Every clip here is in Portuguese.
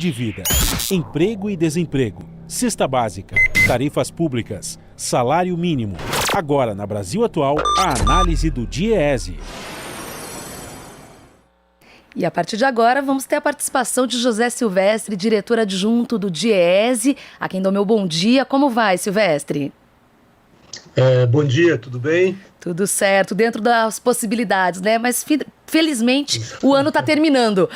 de vida. Emprego e desemprego, cesta básica, tarifas públicas, salário mínimo. Agora, na Brasil Atual, a análise do DIEESE. E a partir de agora, vamos ter a participação de José Silvestre, diretor adjunto do DIEESE, a quem dou meu bom dia. Como vai, Silvestre? Bom dia, tudo bem? Tudo certo, dentro das possibilidades, né? Mas felizmente o ano está terminando,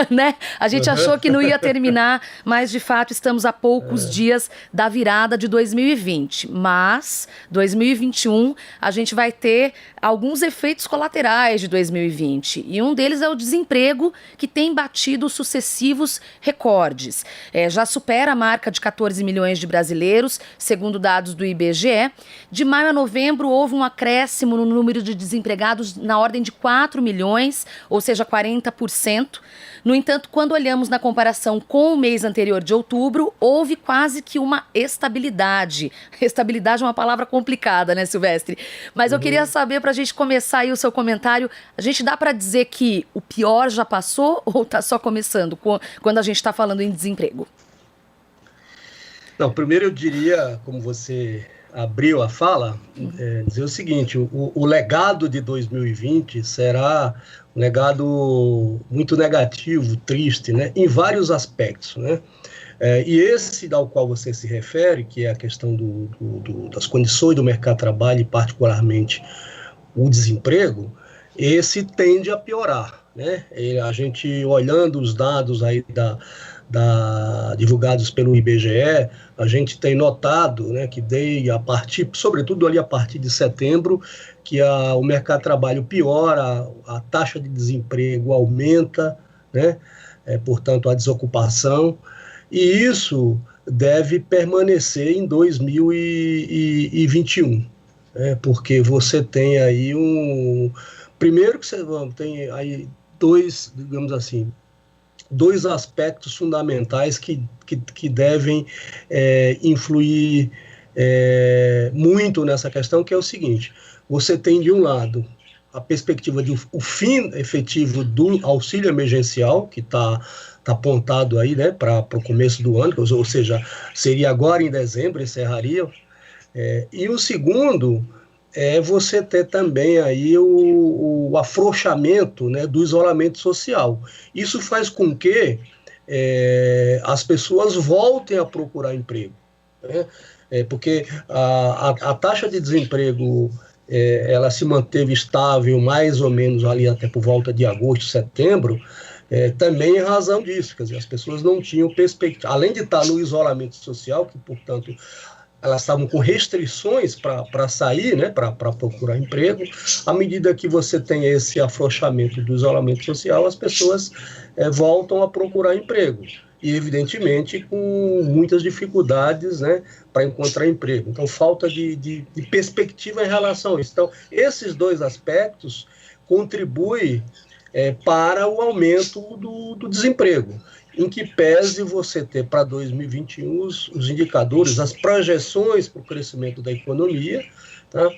né? A gente achou que não ia terminar, mas de fato estamos a poucos dias da virada de 2020. Mas 2021 a gente vai ter alguns efeitos colaterais de 2020 e um deles é o desemprego, que tem batido sucessivos recordes. Já supera a marca de 14 milhões de brasileiros, segundo dados do IBGE. De maio a novembro houve um acréscimo no número de desempregados na ordem de 4 milhões, ou seja, 40%. No entanto, quando olhamos na comparação com o mês anterior de outubro, houve quase que uma estabilidade. Estabilidade é uma palavra complicada, né, Silvestre? Mas eu queria saber, para a gente começar aí o seu comentário, a gente dá para dizer que o pior já passou ou está só começando quando a gente está falando em desemprego? Não, primeiro eu diria, como você abriu a fala, dizer o seguinte: o legado de 2020 será um legado muito negativo, triste, né, em vários aspectos, né? E esse ao qual você se refere, que é a questão das condições do mercado de trabalho e particularmente o desemprego, esse tende a piorar, né? E a gente, olhando os dados aí divulgados pelo IBGE, a gente tem notado, né, que sobretudo ali a partir de setembro, que o mercado de trabalho piora, a taxa de desemprego aumenta, né, portanto a desocupação, e isso deve permanecer em 2021, né, porque você tem aí primeiro que você tem aí dois aspectos fundamentais que devem influir muito nessa questão, que é o seguinte: você tem, de um lado, a perspectiva de o fim efetivo do auxílio emergencial, que está apontado aí, né, para o começo do ano, ou seja, seria agora em dezembro, encerraria. E o segundo você ter também aí o afrouxamento, né, do isolamento social. Isso faz com que as pessoas voltem a procurar emprego, né? Porque a taxa de desemprego ela se manteve estável mais ou menos ali até por volta de agosto, setembro, também em razão disso. Quer dizer, as pessoas não tinham perspectiva, além de estar no isolamento social, que, portanto, elas estavam com restrições para sair, né, para procurar emprego. À medida que você tem esse afrouxamento do isolamento social, as pessoas voltam a procurar emprego. E, evidentemente, com muitas dificuldades, né, para encontrar emprego. Então, falta de perspectiva em relação a isso. Então, esses dois aspectos contribuem para o aumento do desemprego, em que pese você ter para 2021 os indicadores, as projeções para o crescimento da economia, tá?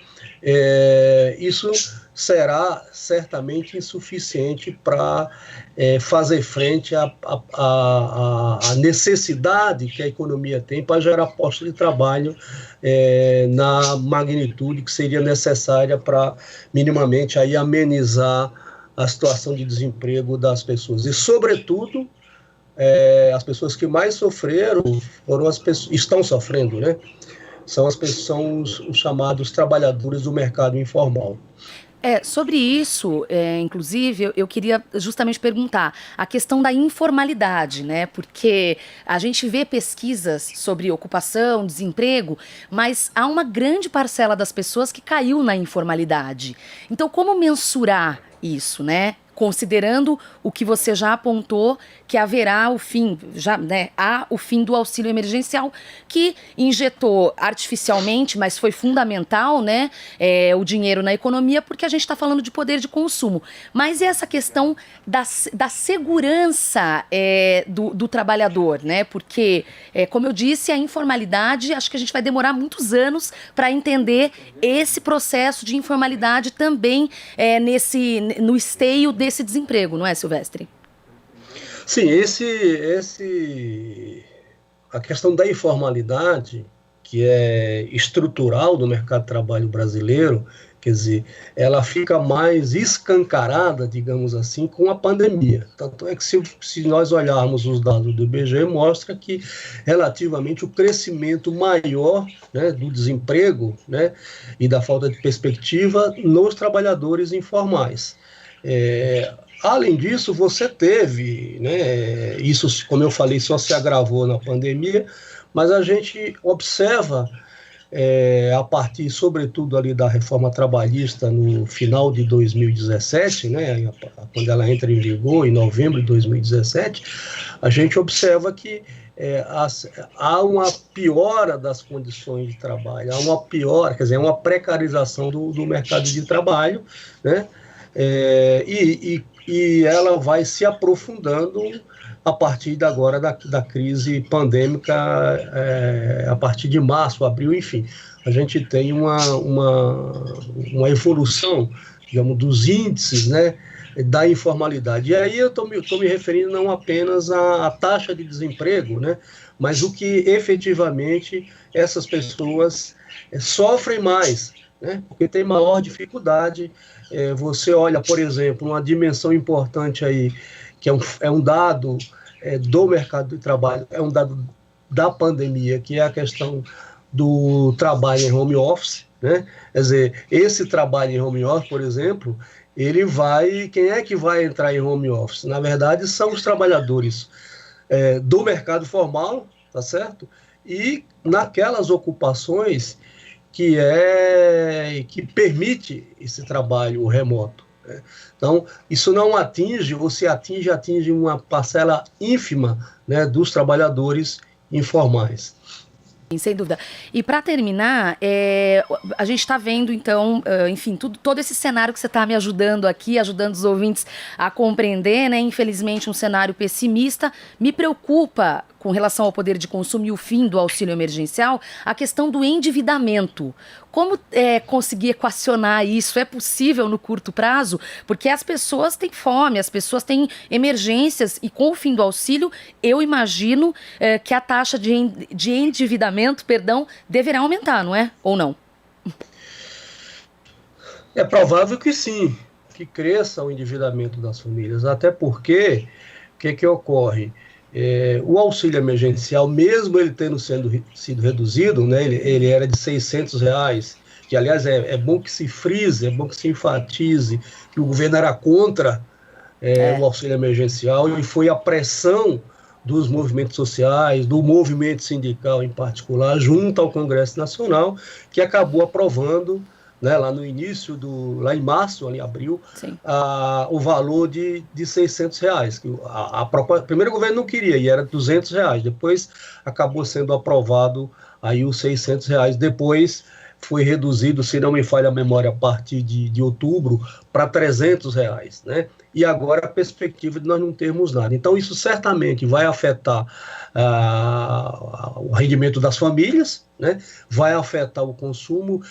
Isso será certamente insuficiente para fazer frente à necessidade que a economia tem para gerar postos de trabalho na magnitude que seria necessária para minimamente aí amenizar a situação de desemprego das pessoas. E, sobretudo, as pessoas que mais sofreram foram as pessoas, estão sofrendo, né? São os chamados trabalhadores do mercado informal. Sobre isso, inclusive, eu queria justamente perguntar a questão da informalidade, né? Porque a gente vê pesquisas sobre ocupação, desemprego, mas há uma grande parcela das pessoas que caiu na informalidade. Então, como mensurar isso, né? Considerando o que você já apontou, que haverá o fim, há o fim do auxílio emergencial, que injetou artificialmente, mas foi fundamental, né, o dinheiro na economia, porque a gente está falando de poder de consumo. Mas e essa questão da segurança do trabalhador, né? Porque, como eu disse, a informalidade, acho que a gente vai demorar muitos anos para entender esse processo de informalidade também no esteio desse desemprego, não é, Silvestre? Sim, a questão da informalidade, que é estrutural do mercado de trabalho brasileiro, quer dizer, ela fica mais escancarada, digamos assim, com a pandemia. Tanto é que se nós olharmos os dados do IBGE, mostra que relativamente o crescimento maior, né, do desemprego, né, e da falta de perspectiva nos trabalhadores informais. Além disso, você teve, né, isso, como eu falei, só se agravou na pandemia, mas a gente observa, a partir, sobretudo, ali da reforma trabalhista no final de 2017, né, quando ela entra em vigor, em novembro de 2017, a gente observa que há uma piora das condições de trabalho, há uma piora, quer dizer, uma precarização do mercado de trabalho, né, e ela vai se aprofundando a partir de agora da crise pandêmica, a partir de março, abril, enfim. A gente tem uma evolução, digamos, dos índices, né, da informalidade. E aí eu estou me referindo não apenas à taxa de desemprego, né, mas o que efetivamente essas pessoas sofrem mais, né, porque tem maior dificuldade. Você olha, por exemplo, uma dimensão importante aí, que é um dado do mercado de trabalho, é um dado da pandemia, que é a questão do trabalho em home office, né? Quer dizer, esse trabalho em home office, por exemplo, quem é que vai entrar em home office? Na verdade, são os trabalhadores do mercado formal, tá certo? E naquelas ocupações que permite esse trabalho remoto. Então, isso não atinge, ou se atinge uma parcela ínfima, né, dos trabalhadores informais. Sem dúvida. E para terminar, a gente está vendo, então, enfim, todo esse cenário que você está me ajudando aqui, ajudando os ouvintes a compreender, né? Infelizmente, um cenário pessimista. Me preocupa, com relação ao poder de consumo e o fim do auxílio emergencial, a questão do endividamento. Como conseguir equacionar isso? É possível no curto prazo? Porque as pessoas têm fome, as pessoas têm emergências e com o fim do auxílio, eu imagino que a taxa de endividamento, deverá aumentar, não é? Ou não? É provável que sim, que cresça o endividamento das famílias, até porque, o que ocorre? O auxílio emergencial, mesmo ele tendo sido reduzido, né, ele era de R$600, que aliás é bom que se frise, é bom que se enfatize que o governo era contra o auxílio emergencial, e foi a pressão dos movimentos sociais, do movimento sindical em particular, junto ao Congresso Nacional, que acabou aprovando, né, lá no início, lá em março, ali em abril, o valor de R$600. Que primeiro o governo não queria, e era R$200. Depois acabou sendo aprovado aí os R$600. Depois foi reduzido, se não me falha a memória, a partir de outubro, para R$300, né? E agora a perspectiva de nós não termos nada. Então isso certamente vai afetar o rendimento das famílias, né? Vai afetar o consumo,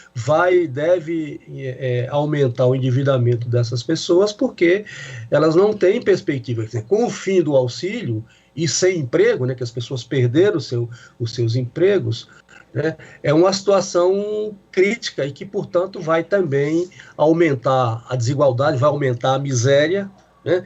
deve aumentar o endividamento dessas pessoas, porque elas não têm perspectiva. Quer dizer, com o fim do auxílio e sem emprego, né, que as pessoas perderam os seus empregos, né, é uma situação crítica e que, portanto, vai também aumentar a desigualdade, vai aumentar a miséria, né?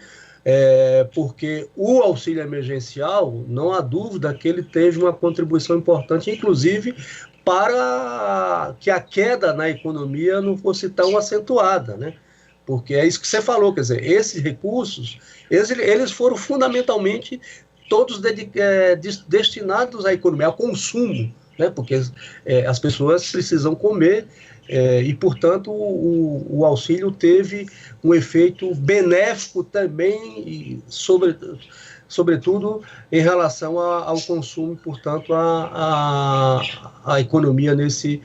Porque o auxílio emergencial, não há dúvida que ele teve uma contribuição importante, inclusive para que a queda na economia não fosse tão acentuada, né? Porque é isso que você falou, quer dizer, esses recursos, eles foram fundamentalmente todos destinados à economia, ao consumo, né? Porque as pessoas precisam comer, e, portanto, o auxílio teve um efeito benéfico também, e sobretudo em relação ao consumo, portanto, à economia nesse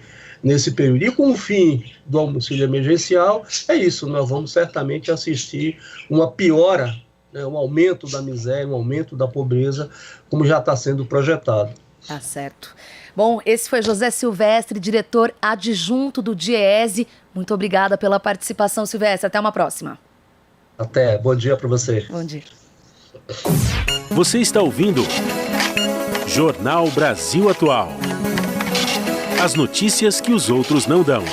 período. E com o fim do auxílio emergencial, é isso, nós vamos certamente assistir uma piora, né, um aumento da miséria, um aumento da pobreza, como já está sendo projetado. Tá certo. Bom, esse foi José Silvestre, diretor adjunto do DIEESE. Muito obrigada pela participação, Silvestre. Até uma próxima. Até. Bom dia para você. Bom dia. Você está ouvindo Jornal Brasil Atual. As notícias que os outros não dão.